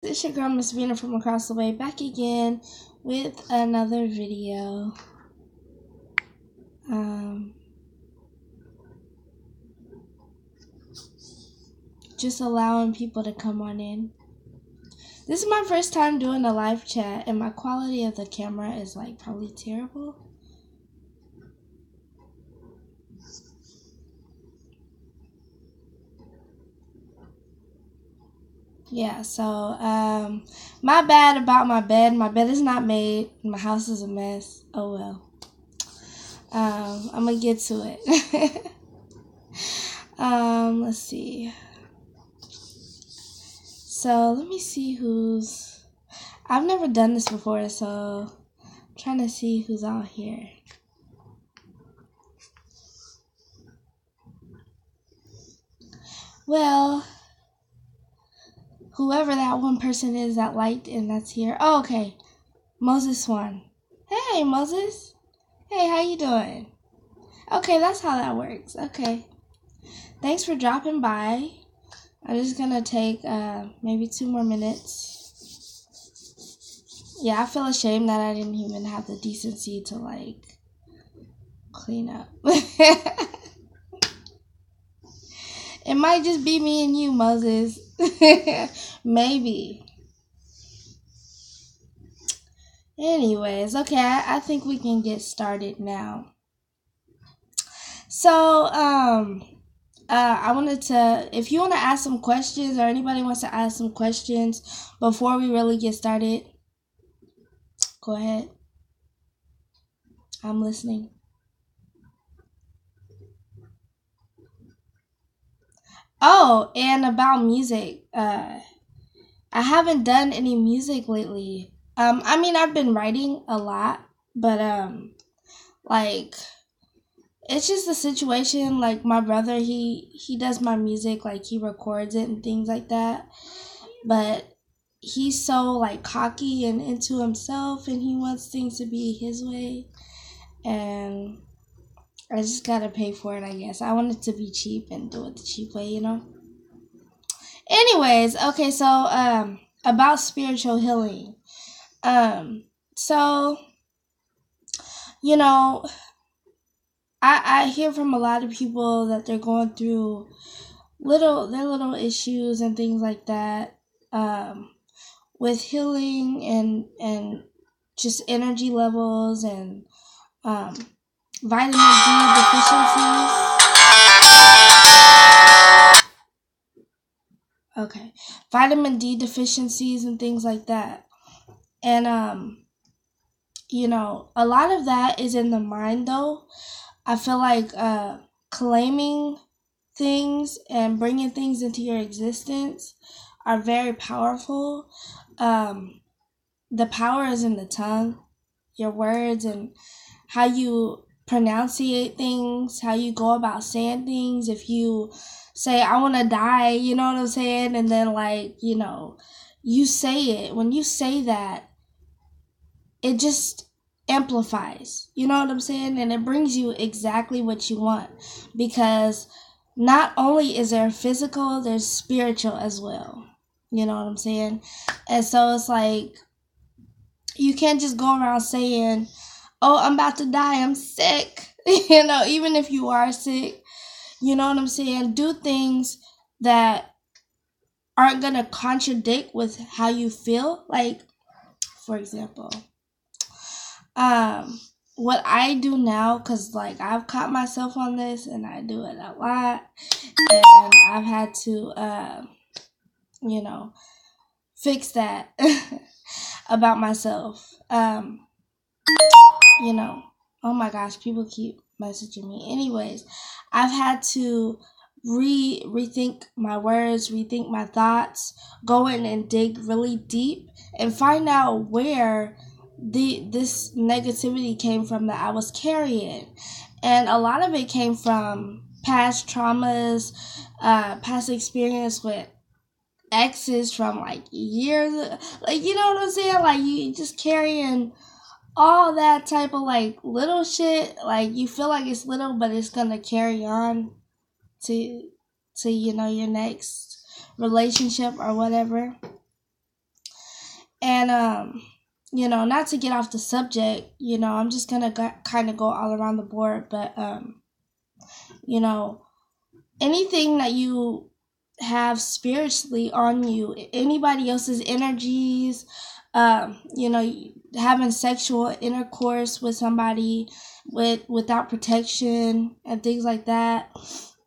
It's your girl Miss Vina from across the way, back again with another video. Um, just allowing people to come on in. This is my first time doing a live chat, and my quality of the camera is like probably terrible. Yeah, so my bad about my bed. My bed is not made. My house is a mess. Oh well. I'm gonna get to it. Let's see. So let me see who's. I've never done this before, so I'm trying to see who's out here. Well, whoever that one person is that liked and that's here. Oh, okay. Moses Swan. Hey, Moses. Hey, how you doing? Okay, that's how that works. Okay. Thanks for dropping by. I'm just gonna take maybe 2 more minutes. Yeah, I feel ashamed that I didn't even have the decency to like clean up. It might just be me and you, Moses. Maybe. Anyways, okay, I think we can get started now. So, I wanted to, if you want to ask some questions or anybody wants to ask some questions before we really get started, go ahead. I'm listening. Oh, and about music, I haven't done any music lately. I mean, I've been writing a lot, but like it's just a situation. Like my brother, he does my music, like he records it and things like that. But he's so like cocky and into himself, and he wants things to be his way, and I just gotta pay for it. I guess I want it to be cheap and do it the cheap way, you know. Anyways, okay, so about spiritual healing. So you know, I hear from a lot of people that they're going through little issues and things like that, with healing and just energy levels and um, vitamin D deficiencies. Okay, vitamin D deficiencies and things like that, and a lot of that is in the mind though. I feel like claiming things and bringing things into your existence are very powerful. Um, the power is in the tongue, your words, and how you pronunciate things, how you go about saying things. If you say, I want to die, you know what I'm saying? And then, like, you say it. When you say that, it just amplifies, you know what I'm saying? And it brings you exactly what you want, because not only is there physical, there's spiritual as well. You know what I'm saying? And so it's like, you can't just go around saying, oh, I'm about to die, I'm sick. Even if you are sick, you know what I'm saying? Do things that aren't going to contradict with how you feel. Like, for example, what I do now, because like I've caught myself on this and I do it a lot, and I've had to fix that about myself. Oh my gosh, people keep messaging me. Anyways, I've had to rethink my words, rethink my thoughts, go in and dig really deep and find out where this negativity came from that I was carrying. And a lot of it came from past traumas, past experience with exes from like years, like, you know what I'm saying? Like, you just carrying all that type of like little shit. Like, you feel like it's little, but it's gonna carry on to your next relationship or whatever. And not to get off the subject, I'm just gonna kind of go all around the board, but you know, anything that you have spiritually on you, anybody else's energies, having sexual intercourse with somebody without protection and things like that,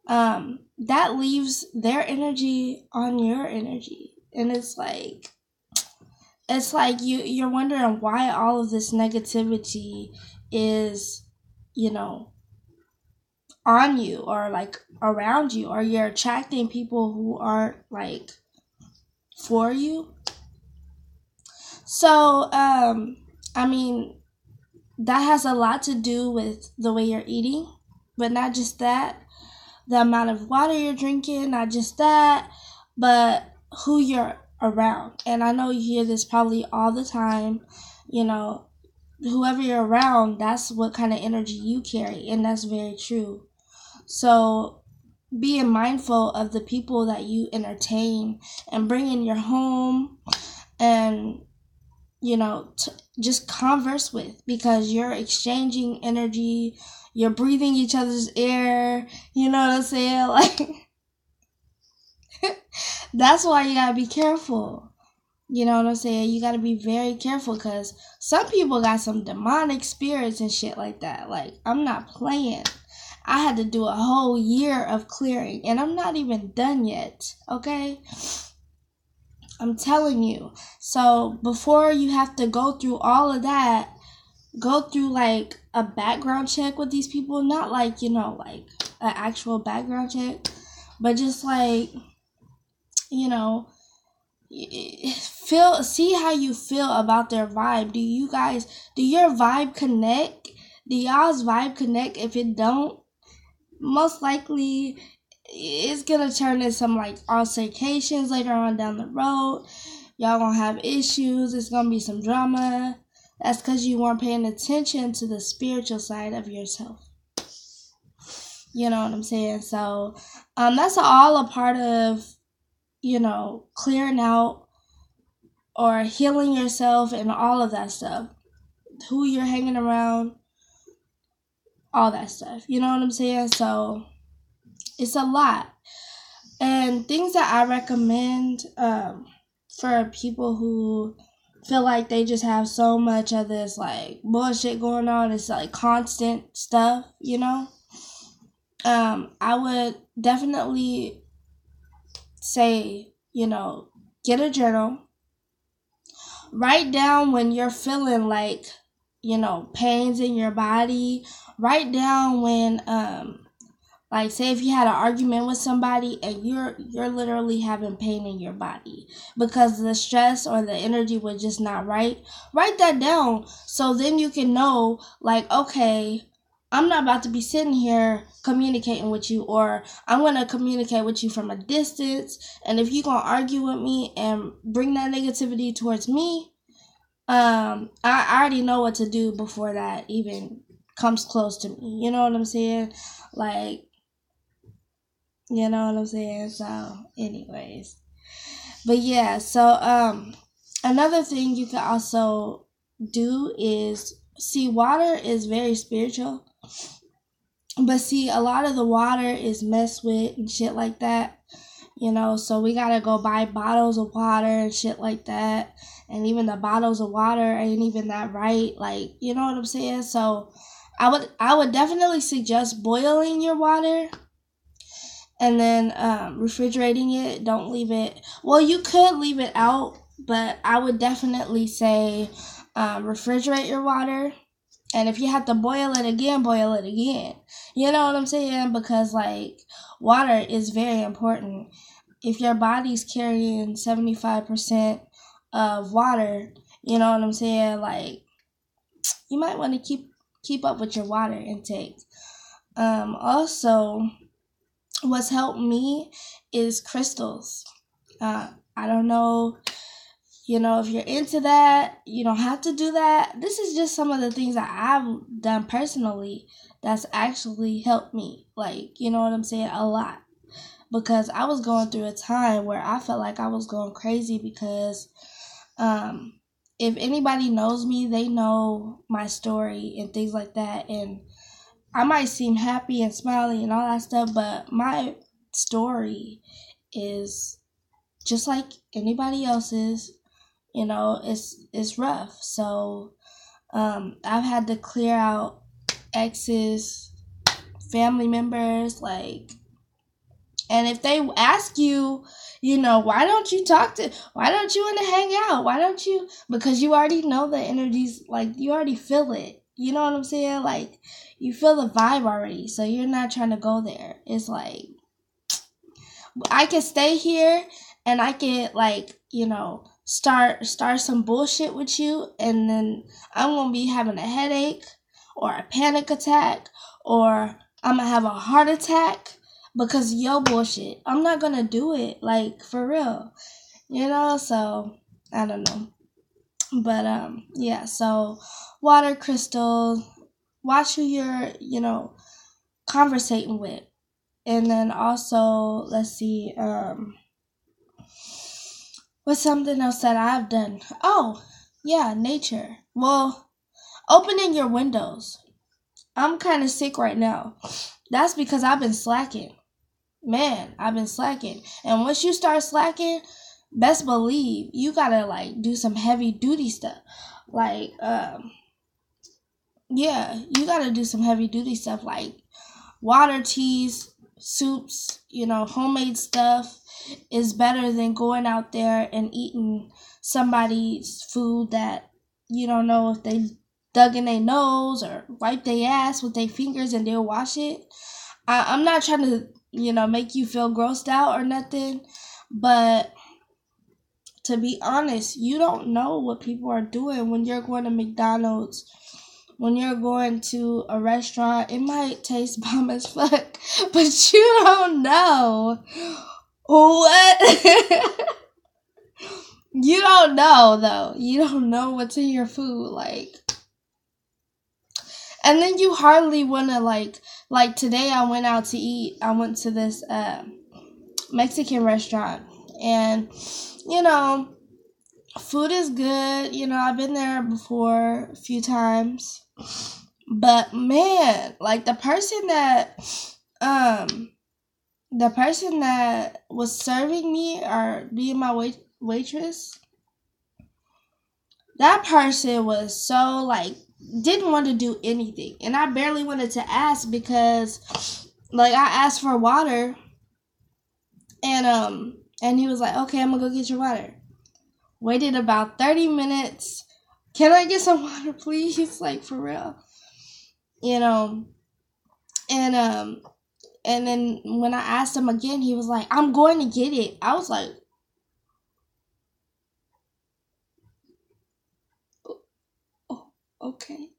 that leaves their energy on your energy. And it's like you're wondering why all of this negativity is, you know, on you, or like around you, or you're attracting people who aren't like for you. So I mean, that has a lot to do with the way you're eating, but not just that, the amount of water you're drinking, not just that, but who you're around. And I know you hear this probably all the time, you know, whoever you're around, that's what kind of energy you carry, and that's very true. So being mindful of the people that you entertain and bring in your home, and just converse with, because you're exchanging energy, you're breathing each other's air, you know what I'm saying? Like, that's why you gotta be careful. You know what I'm saying? You gotta be very careful, because some people got some demonic spirits and shit like that. Like, I'm not playing. I had to do a whole year of clearing, and I'm not even done yet, okay? I'm telling you. So before you have to go through all of that, go through like a background check with these people. Not like, like an actual background check, but just like, see how you feel about their vibe. Do your vibe connect? Do y'all's vibe connect? If it don't, most likely it's gonna turn into some like altercations later on down the road. Y'all gonna have issues. It's gonna be some drama. That's because you weren't paying attention to the spiritual side of yourself. You know what I'm saying? So that's all a part of, clearing out or healing yourself and all of that stuff. Who you're hanging around, all that stuff. You know what I'm saying? So it's a lot. And things that I recommend for people who feel like they just have so much of this like bullshit going on, it's like constant stuff, I would definitely say, get a journal. Write down when you're feeling like, pains in your body. Write down when like, say if you had an argument with somebody and you're literally having pain in your body because the stress or the energy was just not right. Write that down, so then you can know, like, okay, I'm not about to be sitting here communicating with you, or I'm going to communicate with you from a distance. And if you're going to argue with me and bring that negativity towards me, I already know what to do before that even comes close to me. You know what I'm saying? Like, you know what I'm saying? So, anyways. But yeah, so another thing you can also do is, see, water is very spiritual. But see, a lot of the water is messed with and shit like that. So we gotta go buy bottles of water and shit like that. And even the bottles of water ain't even that right. Like, you know what I'm saying? So I would definitely suggest boiling your water and then refrigerating it. Don't leave it. Well, you could leave it out, but I would definitely say refrigerate your water. And if you have to boil it again, boil it again. You know what I'm saying? Because, like, water is very important. If your body's carrying 75% of water, you know what I'm saying? Like, you might want to keep up with your water intake. Also, what's helped me is crystals. I don't know, if you're into that. You don't have to do that. This is just some of the things that I've done personally that's actually helped me. Like, you know what I'm saying? A lot. Because I was going through a time where I felt like I was going crazy because if anybody knows me, they know my story and things like that. And I might seem happy and smiley and all that stuff, but my story is just like anybody else's. It's rough. So I've had to clear out exes, family members, like, and if they ask you, why don't you want to hang out? Why don't you? Because you already know the energies, like, you already feel it. You know what I'm saying? Like, you feel the vibe already, so you're not trying to go there. It's like, I can stay here and I can, like, start some bullshit with you, and then I'm going to be having a headache or a panic attack, or I'm going to have a heart attack because of your bullshit. I'm not going to do it, like, for real. So I don't know. But yeah, so water, crystal, watch who you're, conversating with. And then also, let's see, what's something else that I've done? Oh, yeah, nature. Well, opening your windows. I'm kind of sick right now. That's because I've been slacking. Man, I've been slacking. And once you start slacking, best believe you gotta, like, do some heavy duty stuff. Like, yeah, you gotta do some heavy duty stuff, like water, teas, soups, homemade stuff is better than going out there and eating somebody's food that you don't know if they dug in their nose or wipe their ass with their fingers and they'll wash it. I'm not trying to, make you feel grossed out or nothing, but to be honest, you don't know what people are doing when you're going to McDonald's. When you're going to a restaurant, it might taste bomb as fuck, but you don't know what. You don't know, though. You don't know what's in your food, like. And then you hardly want to, like today I went out to eat. I went to this Mexican restaurant, and, food is good. I've been there before a few times. But man, like the person that was serving me or being my waitress, that person was so, like, didn't want to do anything. And I barely wanted to ask because, like, I asked for water, and he was like, okay, I'm gonna go get your water. Waited about 30 minutes. Can I get some water, please? Like, for real. And then when I asked him again, he was like, I'm going to get it. I was like, oh, okay.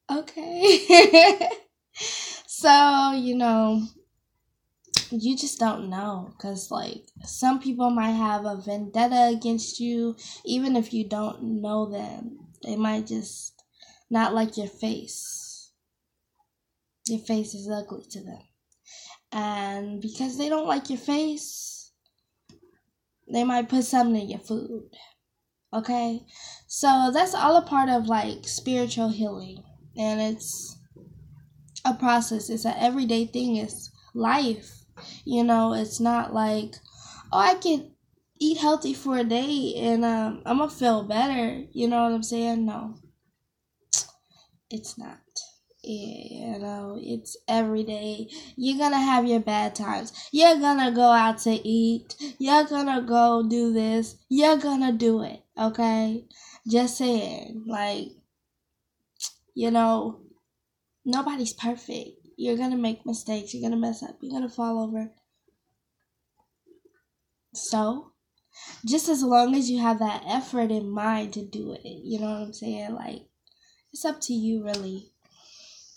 Okay. So, you just don't know, because, like, some people might have a vendetta against you, even if you don't know them. They might just not like your face. Your face is ugly to them. And because they don't like your face, they might put something in your food. Okay? So that's all a part of, like, spiritual healing. And it's a process. It's an everyday thing. It's life. It's not like, oh, I can eat healthy for a day and I'm going to feel better. You know what I'm saying? No. It's not. It's every day. You're gonna have your bad times. You're gonna go out to eat. You're gonna go do this. You're gonna do it, okay? Just saying, like, nobody's perfect. You're gonna make mistakes. You're gonna mess up. You're gonna fall over. So, just as long as you have that effort in mind to do it, you know what I'm saying? Like, it's up to you, really.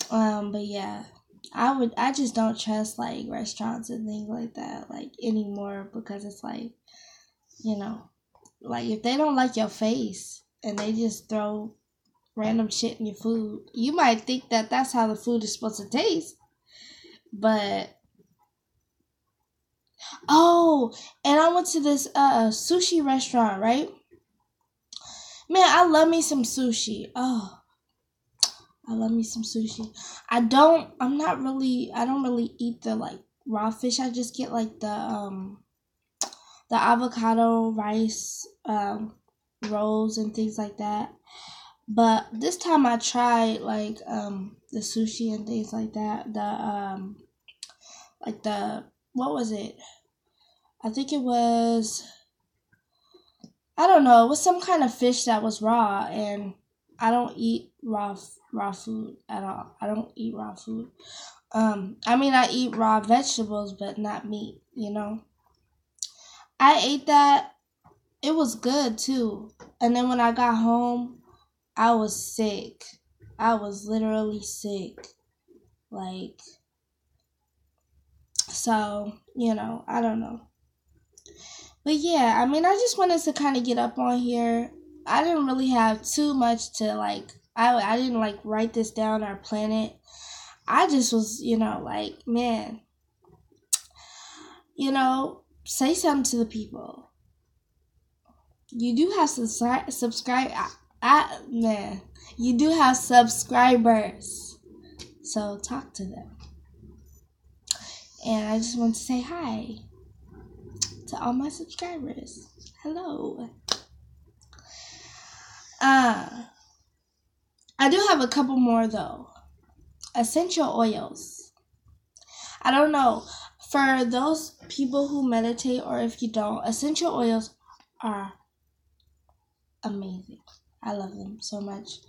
But yeah, I just don't trust, like, restaurants and things like that, like, anymore, because it's like, like, if they don't like your face and they just throw random shit in your food, you might think that that's how the food is supposed to taste, but Oh, and I went to this sushi restaurant, right? Man, I love me some sushi. Oh, I love me some sushi. I don't really eat the like raw fish. I just get like the avocado rice rolls and things like that. But this time I tried like the sushi and things like that. The what was it? I think it was, I don't know, it was some kind of fish that was raw, and I don't eat raw food at all. I don't eat raw food. I mean, I eat raw vegetables, but not meat, you know. I ate that. It was good too. And then when I got home, I was sick. I was literally sick. Like, so, I don't know. But yeah, I mean, I just wanted to kind of get up on here. I didn't really have too much to like, I didn't like write this down or plan it. I just was, like, man, say something to the people. You do have subscribe. Man, you do have subscribers. So talk to them. And I just want to say hi to all my subscribers. Hello. I do have a couple more though. Essential oils. I don't know. For those people who meditate, or if you don't, essential oils are amazing. I love them so much.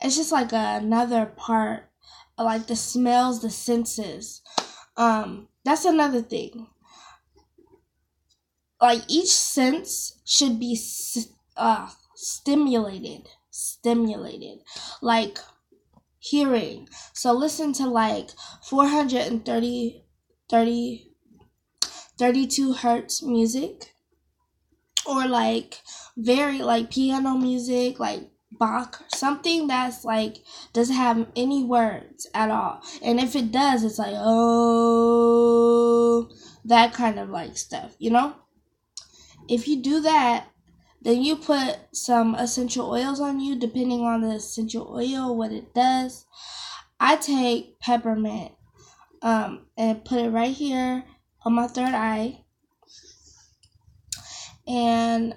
It's just like another part, like the smells, the senses. That's another thing. Like each sense should be stimulated, like hearing. So listen to like 32 hertz music, or like very like piano music, like Bach, something that's like doesn't have any words at all. And if it does, it's like, oh, that kind of like stuff, If you do that, then you put some essential oils on you, depending on the essential oil, what it does. I take peppermint and put it right here on my third eye. And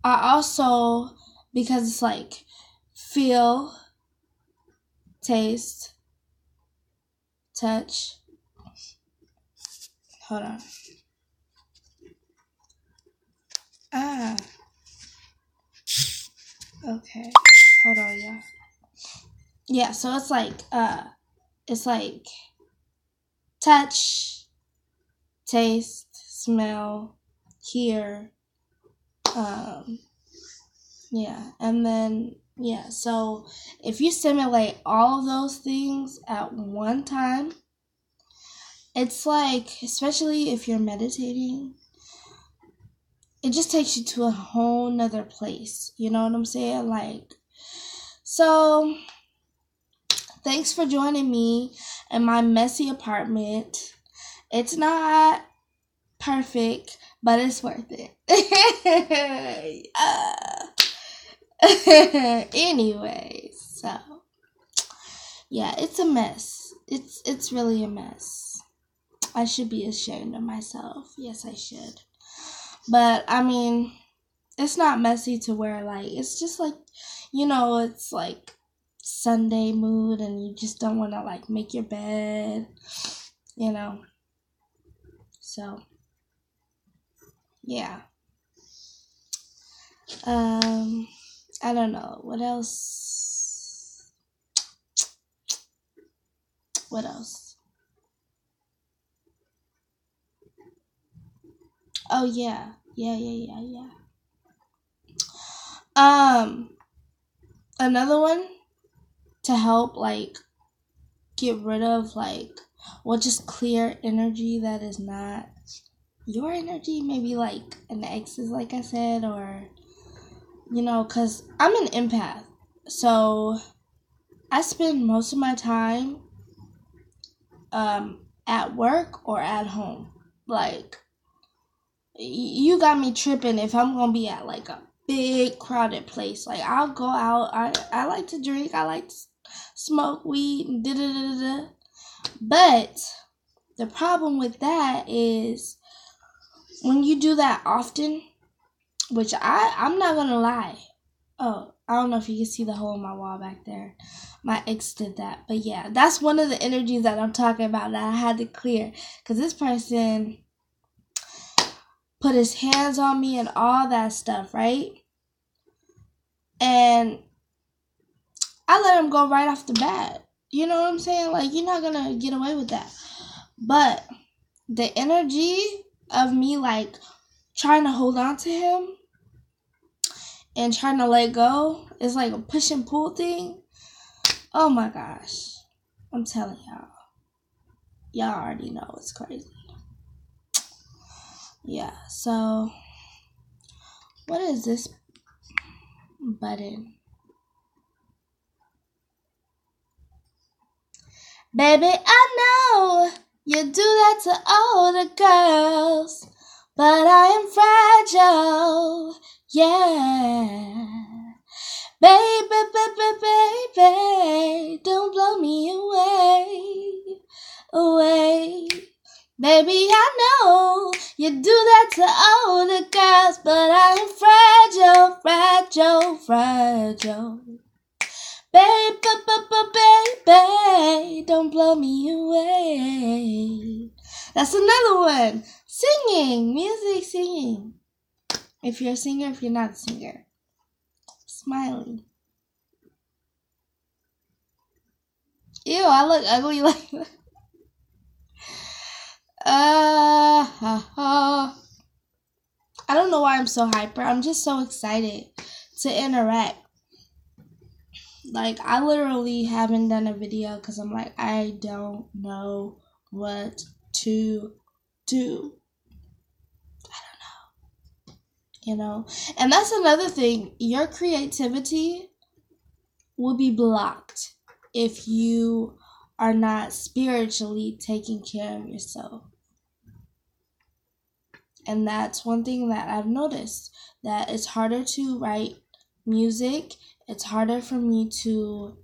I also, because it's like feel, taste, touch. Hold on. Okay. Hold on, y'all. Yeah, so it's like touch, taste, smell, hear, yeah, and then so if you simulate all of those things at one time, it's like, especially if you're meditating, it just takes you to a whole nother place. You know what I'm saying? Like, so thanks for joining me in my messy apartment. It's not perfect, but it's worth it. Anyways, so yeah, it's a mess. It's really a mess. I should be ashamed of myself. Yes, I should. But I mean, it's not messy to where like it's just like, it's like Sunday mood and you just don't want to like make your bed, So yeah. I don't know. What else? What else? Oh yeah. Yeah. Another one to help like get rid of like, well, just clear energy that is not your energy, maybe like an ex's, like I said, or because I'm an empath, so I spend most of my time at work or at home. Like, you got me tripping if I'm gonna be at like a big crowded place. Like, I'll go out. I like to drink. I like to smoke weed and da da da da. But the problem with that is when you do that often, which I'm not gonna lie. Oh, I don't know if you can see the hole in my wall back there. My ex did that. But yeah, that's one of the energies that I'm talking about that I had to clear. Because this person put his hands on me and all that stuff, right? And I let him go right off the bat. You know what I'm saying? Like, you're not gonna get away with that. But the energy of me, like, trying to hold on to him and trying to let go is like a push and pull thing. Oh my gosh. I'm telling y'all. Y'all already know it's crazy. Yeah, so what is this button? Baby, I know you do that to all the girls, but I am fragile, yeah. Baby, don't blow me away. Baby, I know you do that to all the girls, but I am fragile. Baby, don't blow me away. That's another one. Singing, music, singing. If you're a singer, if you're not a singer. Smiling. Ew, I look ugly like that. I don't know why I'm so hyper. I'm just so excited to interact. Like, I literally haven't done a video because I'm like, I don't know what to do. I don't know. You know? And that's another thing. Your creativity will be blocked if you are not spiritually taking care of yourself. And that's one thing that I've noticed, that it's harder to write music. It's harder for me to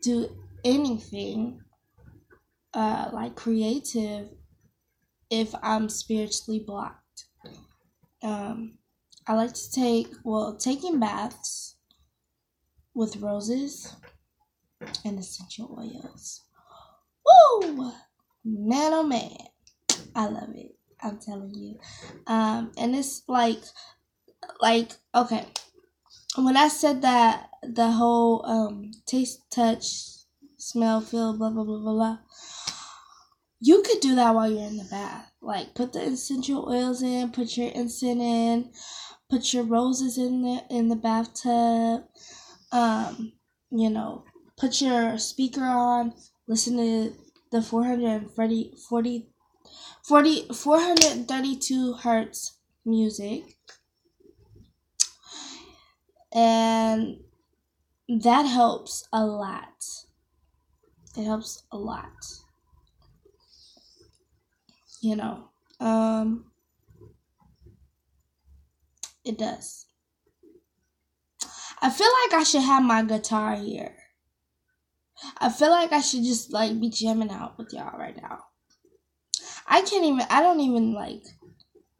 do anything like creative if I'm spiritually blocked. I like to taking baths with roses and essential oils. Woo! Man, oh man. I love it. I'm telling you. And it's like, okay. When I said that, the whole taste, touch, smell, feel, blah, blah, blah, blah, blah, you could do that while you're in the bath. Like, put the essential oils in, put your incense in, put your roses in the bathtub. You know, put your speaker on, listen to the 432 hertz music. And that helps a lot. It helps a lot. You know, it does. I feel like I should have my guitar here. I feel like I should just like be jamming out with y'all right now. I don't even like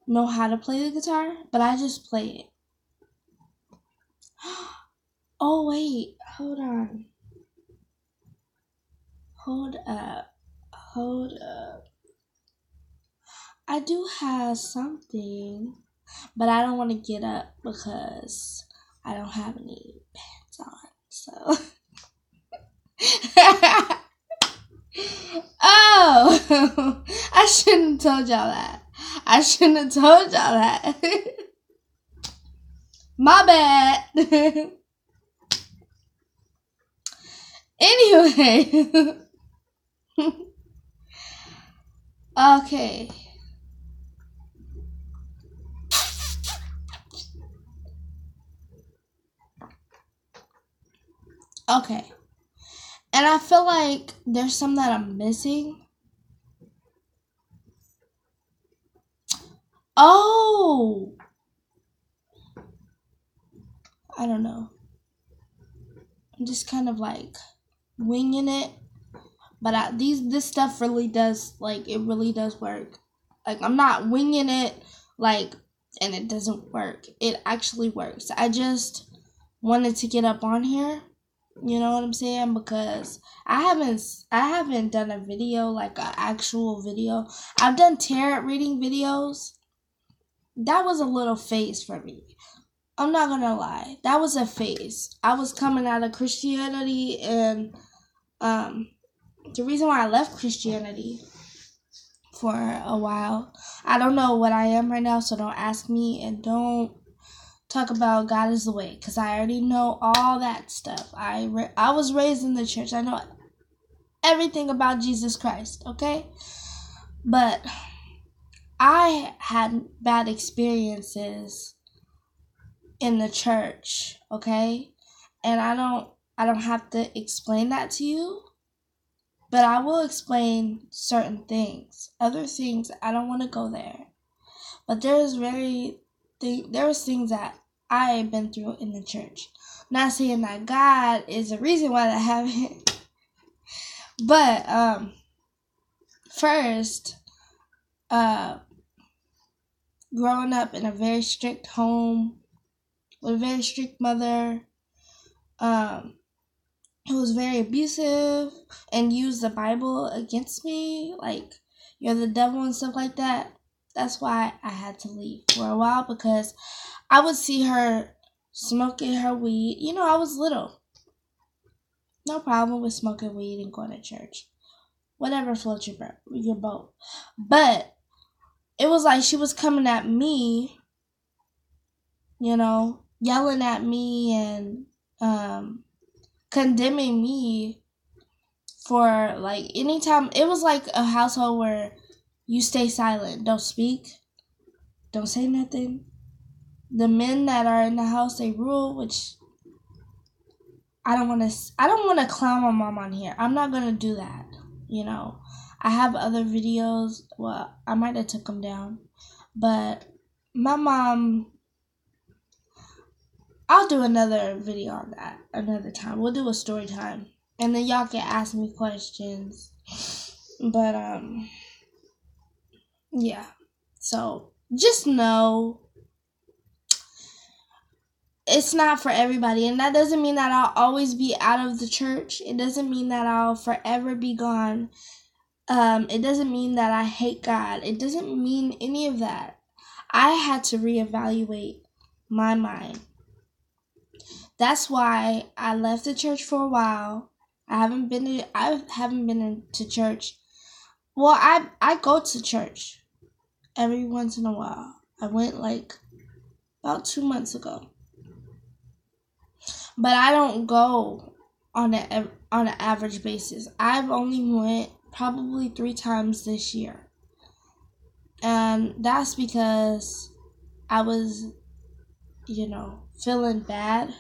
know how to play the guitar, but I just play it. Oh wait, hold on. Hold up. I do have something, but I don't want to get up because I don't have any pants on. So oh, I shouldn't have told y'all that. My bad. Anyway. Okay. Okay. And I feel like there's some that I'm missing. Oh, I don't know. I'm just kind of like winging it. But this stuff really does, like, it really does work. Like, I'm not winging it, like, and it doesn't work. It actually works. I just wanted to get up on here. You know what I'm saying? Because I haven't done a video, like an actual video. I've done tarot reading videos. That was a little phase for me. I'm not gonna lie. That was a phase. I was coming out of Christianity, and the reason why I left Christianity for a while, I don't know what I am right now, so don't ask me, and don't talk about God is the way, because I already know all that stuff. I was raised in the church. I know everything about Jesus Christ, okay? But I had bad experiences in the church, okay? And I don't have to explain that to you, but I will explain certain things. Other things, I don't want to go there. But there was things that I have been through in the church. Not saying that God is the reason why that happened. But first, growing up in a very strict home with a very strict mother, who was very abusive and used the Bible against me, like, you're the devil and stuff like that. That's why I had to leave for a while, because I would see her smoking her weed. You know, I was little. No problem with smoking weed and going to church. Whatever floats your boat. But it was like she was coming at me, you know, yelling at me and condemning me for, like, anytime. It was like a household where you stay silent, don't speak, don't say nothing. The men that are in the house, they rule, which I don't want to clown my mom on here. I'm not going to do that, you know. I have other videos. Well, I might have took them down. But my mom, I'll do another video on that another time. We'll do a story time. And then y'all can ask me questions. But, yeah. So, just know it's not for everybody. And that doesn't mean that I'll always be out of the church. It doesn't mean that I'll forever be gone. It doesn't mean that I hate God. It doesn't mean any of that. I had to reevaluate my mind. That's why I left the church for a while. I haven't been into church. Well, I go to church every once in a while. I went like about 2 months ago. But I don't go on an average basis. I've only went probably 3 times this year. And that's because I was, you know, feeling bad.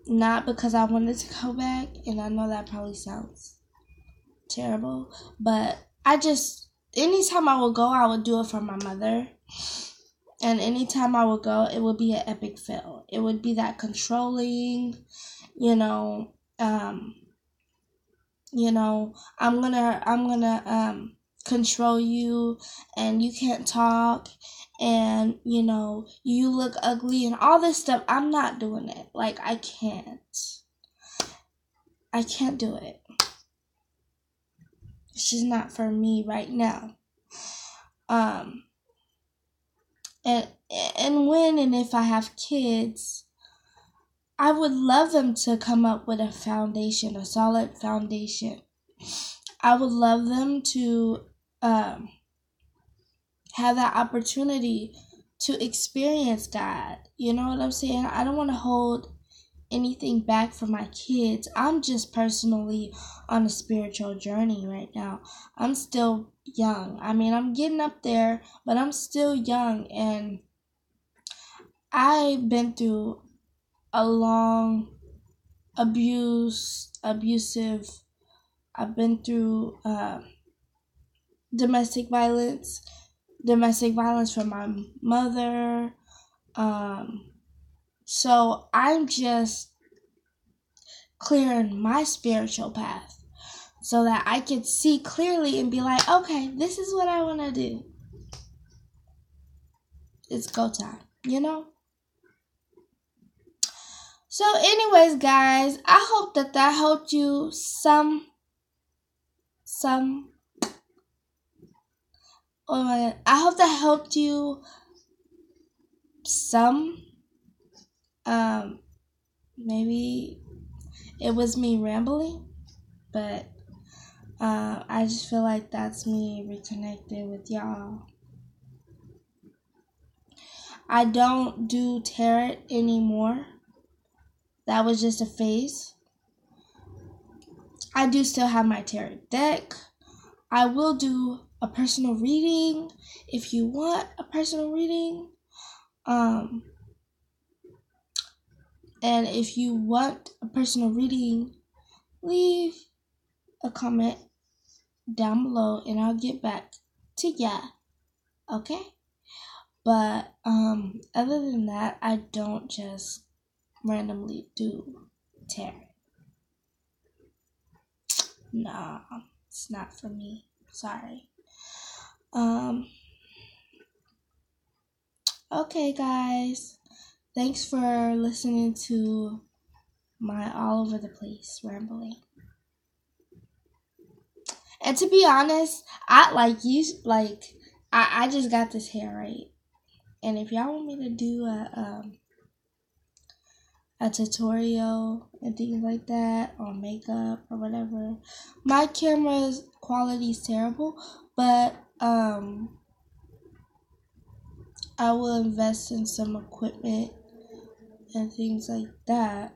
Not because I wanted to go back. And I know that probably sounds terrible. But anytime I would go, I would do it for my mother. And anytime I would go, it would be an epic fail. It would be that controlling, I'm gonna control you, and you can't talk, and you look ugly and all this stuff. I'm not doing it. Like, I can't do it. It's just not for me right now. And when and if I have kids, I would love them to come up with a foundation, a solid foundation. I would love them to have that opportunity to experience God. You know what I'm saying? I don't want to hold anything back for my kids. I'm just personally on a spiritual journey right now. I'm still young. I mean, I'm getting up there, but I'm still young, and I've been through a long abusive. I've been through domestic violence from my mother. So I'm just clearing my spiritual path so that I can see clearly and be like, okay, this is what I want to do. It's go time, you know? So anyways, guys, I hope that helped you I hope that helped you some. Maybe it was me rambling, but I just feel like that's me reconnecting with y'all. I don't do tarot anymore. That was just a phase. I do still have my tarot deck. I will do a personal reading if you want a personal reading. And if you want a personal reading, leave a comment down below and I'll get back to ya. Okay? But other than that, I don't just randomly do tarot. Nah, it's not for me. Sorry. Okay, guys. Thanks for listening to my all over the place rambling. And to be honest, I just got this hair right. And if y'all want me to do a tutorial and things like that, or makeup or whatever, my camera's quality is terrible, but I will invest in some equipment and things like that.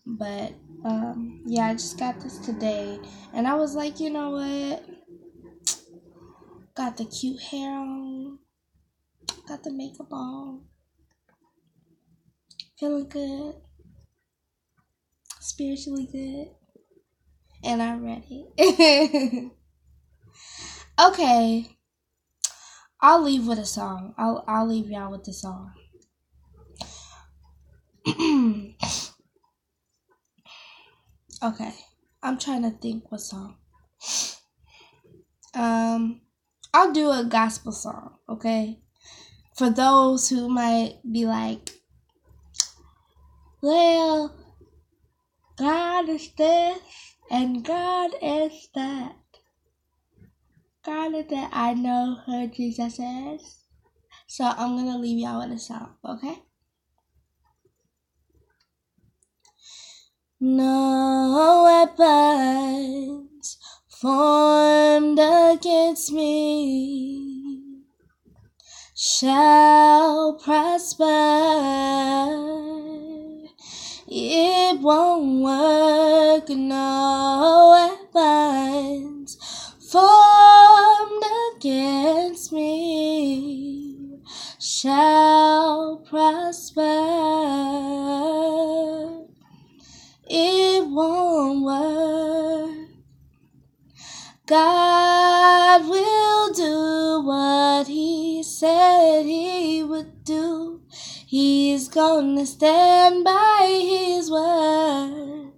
But yeah, I just got this today, and I was like, you know what? Got the cute hair on, got the makeup on, feeling good, spiritually good, and I'm ready. Okay, I'll leave with a song. I'll leave y'all with the song. Okay, I'm trying to think what song. I'll do a gospel song, okay? For those who might be like, well, God is this and God is that. God is that. I know who Jesus is. So I'm gonna leave y'all with a song, okay? No weapons formed against me shall prosper. It won't work. No weapons formed against me shall prosper. It won't work. God will do what He said He would do. He's gonna stand by His word.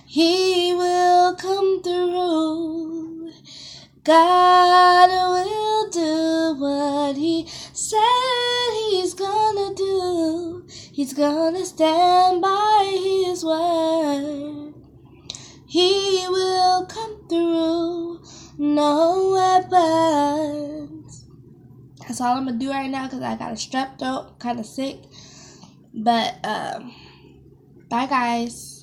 He will come through. God will do what He said He's gonna do. He's gonna stand by His word. He will come through. No weapons. That's all I'm gonna do right now because I got a strep throat, kind of sick. But bye guys.